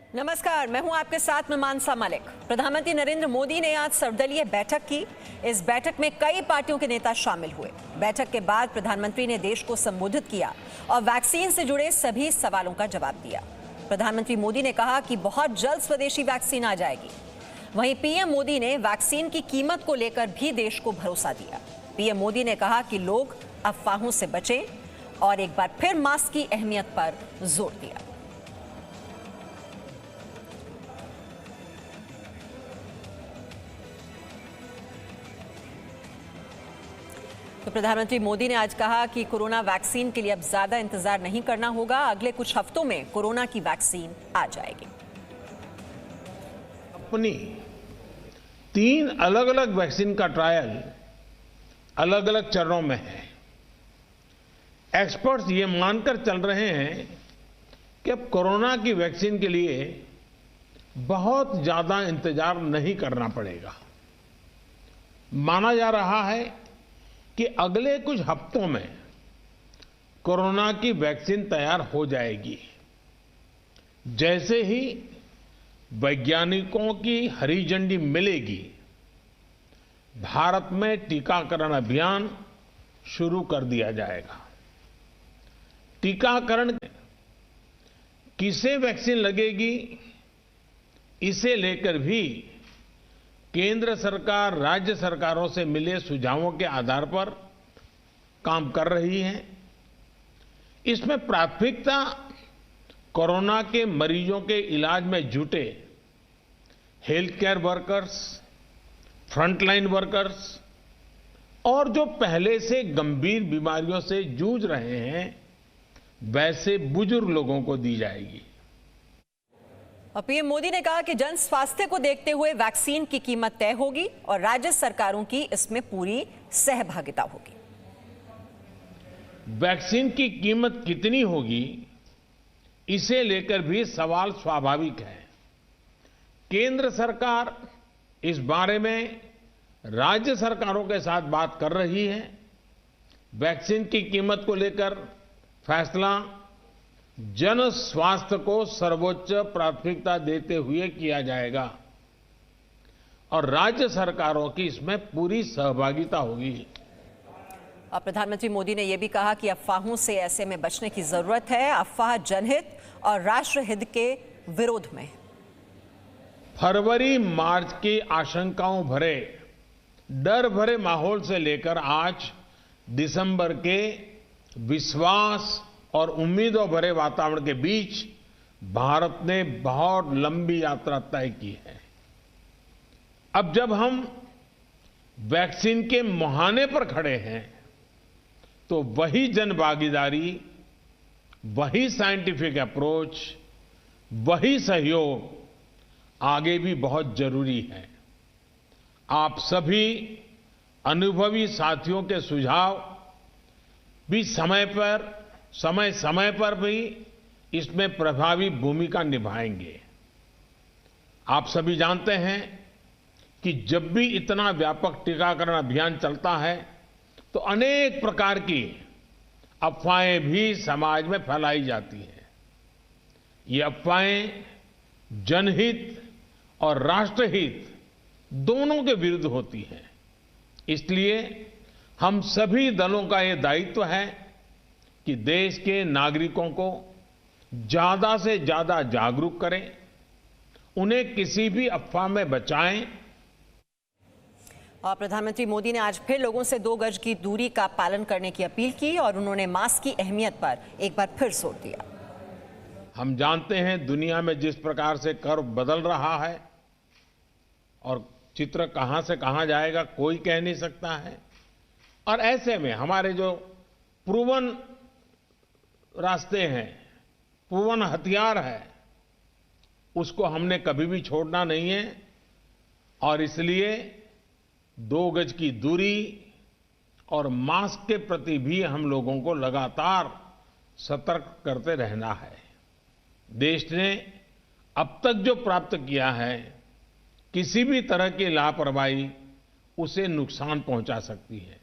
नमस्कार, मैं हूं आपके साथ में मानसा मलिक। प्रधानमंत्री नरेंद्र मोदी ने आज सर्वदलीय बैठक की। इस बैठक में कई पार्टियों के नेता शामिल हुए। बैठक के बाद प्रधानमंत्री ने देश को संबोधित किया और वैक्सीन से जुड़े सभी सवालों का जवाब दिया। प्रधानमंत्री मोदी ने कहा कि बहुत जल्द स्वदेशी वैक्सीन आ जाएगी। वहीं पीएम मोदी ने वैक्सीन की कीमत को लेकर भी देश को भरोसा दिया। पीएम मोदी ने कहा कि लोग अफवाहों से बचें और एक बार फिर मास्क की अहमियत पर जोर दिया। तो प्रधानमंत्री मोदी ने आज कहा कि कोरोना वैक्सीन के लिए अब ज्यादा इंतजार नहीं करना होगा। अगले कुछ हफ्तों में कोरोना की वैक्सीन आ जाएगी। अपनी 3 अलग अलग वैक्सीन का ट्रायल अलग अलग चरणों में है। एक्सपर्ट्स ये मानकर चल रहे हैं कि अब कोरोना की वैक्सीन के लिए बहुत ज्यादा इंतजार नहीं करना पड़ेगा। माना जा रहा है कि अगले कुछ हफ्तों में कोरोना की वैक्सीन तैयार हो जाएगी। जैसे ही वैज्ञानिकों की हरी झंडी मिलेगी, भारत में टीकाकरण अभियान शुरू कर दिया जाएगा। टीकाकरण किसे वैक्सीन लगेगी, इसे लेकर भी केंद्र सरकार राज्य सरकारों से मिले सुझावों के आधार पर काम कर रही है। इसमें प्राथमिकता कोरोना के मरीजों के इलाज में जुटे health care workers, frontline workers और जो पहले से गंभीर बीमारियों से जूझ रहे हैं, वैसे बुजुर्ग लोगों को दी जाएगी। और पीएम मोदी ने कहा कि जन स्वास्थ्य को देखते हुए वैक्सीन की कीमत तय होगी और राज्य सरकारों की इसमें पूरी सहभागिता होगी। वैक्सीन की कीमत कितनी होगी, इसे लेकर भी सवाल स्वाभाविक है। केंद्र सरकार इस बारे में राज्य सरकारों के साथ बात कर रही है। वैक्सीन की कीमत को लेकर फैसला जन स्वास्थ्य को सर्वोच्च प्राथमिकता देते हुए किया जाएगा और राज्य सरकारों की इसमें पूरी सहभागिता होगी। और प्रधानमंत्री मोदी ने यह भी कहा कि अफवाहों से ऐसे में बचने की जरूरत है। अफवाह जनहित और राष्ट्रहित के विरोध में। फरवरी मार्च की आशंकाओं भरे, डर भरे माहौल से लेकर आज दिसंबर के विश्वास और उम्मीदों भरे वातावरण के बीच भारत ने बहुत लंबी यात्रा तय की है। अब जब हम वैक्सीन के मुहाने पर खड़े हैं, तो वही जनभागीदारी, वही साइंटिफिक अप्रोच, वही सहयोग आगे भी बहुत जरूरी है। आप सभी अनुभवी साथियों के सुझाव भी समय समय पर भी इसमें प्रभावी भूमिका निभाएंगे। आप सभी जानते हैं कि जब भी इतना व्यापक टीकाकरण अभियान चलता है, तो अनेक प्रकार की अफवाहें भी समाज में फैलाई जाती हैं। ये अफवाहें जनहित और राष्ट्रहित दोनों के विरुद्ध होती हैं। इसलिए हम सभी दलों का ये दायित्व है कि देश के नागरिकों को ज्यादा से ज्यादा जागरूक करें, उन्हें किसी भी अफवाह में बचाएं। और प्रधानमंत्री मोदी ने आज फिर लोगों से 2 गज की दूरी का पालन करने की अपील की और उन्होंने मास्क की अहमियत पर एक बार फिर जोर दिया। हम जानते हैं दुनिया में जिस प्रकार से कर्व बदल रहा है और चित्र कहां से कहां जाएगा कोई कह नहीं सकता है। और ऐसे में हमारे जो प्रूवन रास्ते हैं, प्रूवन हथियार है, उसको हमने कभी भी छोड़ना नहीं है। और इसलिए 2 गज की दूरी और मास्क के प्रति भी हम लोगों को लगातार सतर्क करते रहना है। देश ने अब तक जो प्राप्त किया है, किसी भी तरह की लापरवाही उसे नुकसान पहुंचा सकती है।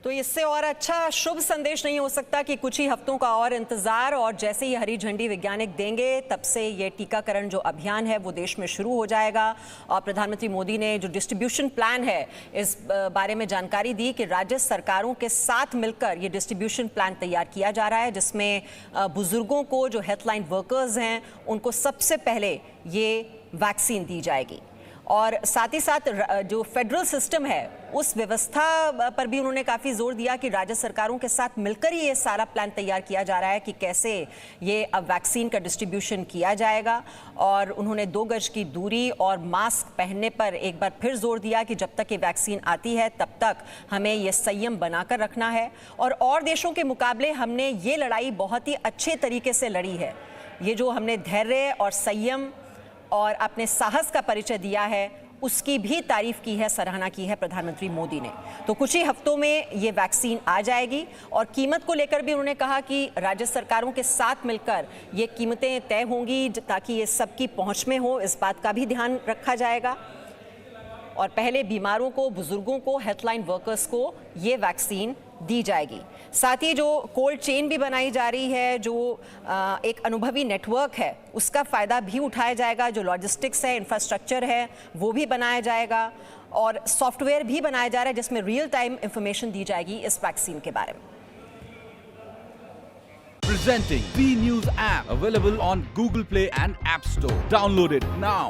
तो इससे और अच्छा शुभ संदेश नहीं हो सकता कि कुछ ही हफ्तों का और इंतजार और जैसे ही हरी झंडी वैज्ञानिक देंगे तब से ये टीकाकरण जो अभियान है वो देश में शुरू हो जाएगा। और प्रधानमंत्री मोदी ने जो डिस्ट्रीब्यूशन प्लान है इस बारे में जानकारी दी कि राज्य सरकारों के साथ मिलकर ये डिस्ट्रीब्यूशन प्लान तैयार किया जा रहा है, जिसमें बुजुर्गों को, जो हेल्थलाइन वर्कर्स हैं, उनको सबसे पहले ये वैक्सीन दी जाएगी। और साथ ही साथ जो फेडरल सिस्टम है उस व्यवस्था पर भी उन्होंने काफ़ी जोर दिया कि राज्य सरकारों के साथ मिलकर ही ये सारा प्लान तैयार किया जा रहा है कि कैसे ये अब वैक्सीन का डिस्ट्रीब्यूशन किया जाएगा। और उन्होंने 2 गज की दूरी और मास्क पहनने पर एक बार फिर जोर दिया कि जब तक ये वैक्सीन आती है तब तक हमें ये संयम बनाकर रखना है और देशों के मुकाबले हमने ये लड़ाई बहुत ही अच्छे तरीके से लड़ी है। ये जो हमने धैर्य और संयम और अपने साहस का परिचय दिया है उसकी भी तारीफ की है, सराहना की है प्रधानमंत्री मोदी ने। तो कुछ ही हफ्तों में ये वैक्सीन आ जाएगी और कीमत को लेकर भी उन्होंने कहा कि राज्य सरकारों के साथ मिलकर ये कीमतें तय होंगी ताकि ये सबकी पहुंच में हो, इस बात का भी ध्यान रखा जाएगा। और पहले बीमारों को, बुजुर्गों को, हेल्थलाइन वर्कर्स को ये वैक्सीन दी जाएगी। साथ ही जो कोल्ड चेन भी बनाई जा रही है, जो एक अनुभवी नेटवर्क है, उसका फ़ायदा भी उठाया जाएगा। जो लॉजिस्टिक्स है, इंफ्रास्ट्रक्चर है, वो भी बनाया जाएगा और सॉफ्टवेयर भी बनाया जा रहा है जिसमें रियल टाइम इंफॉर्मेशन दी जाएगी इस वैक्सीन के बारे में। Presenting V News app available on Google Play and App Store. Download it now.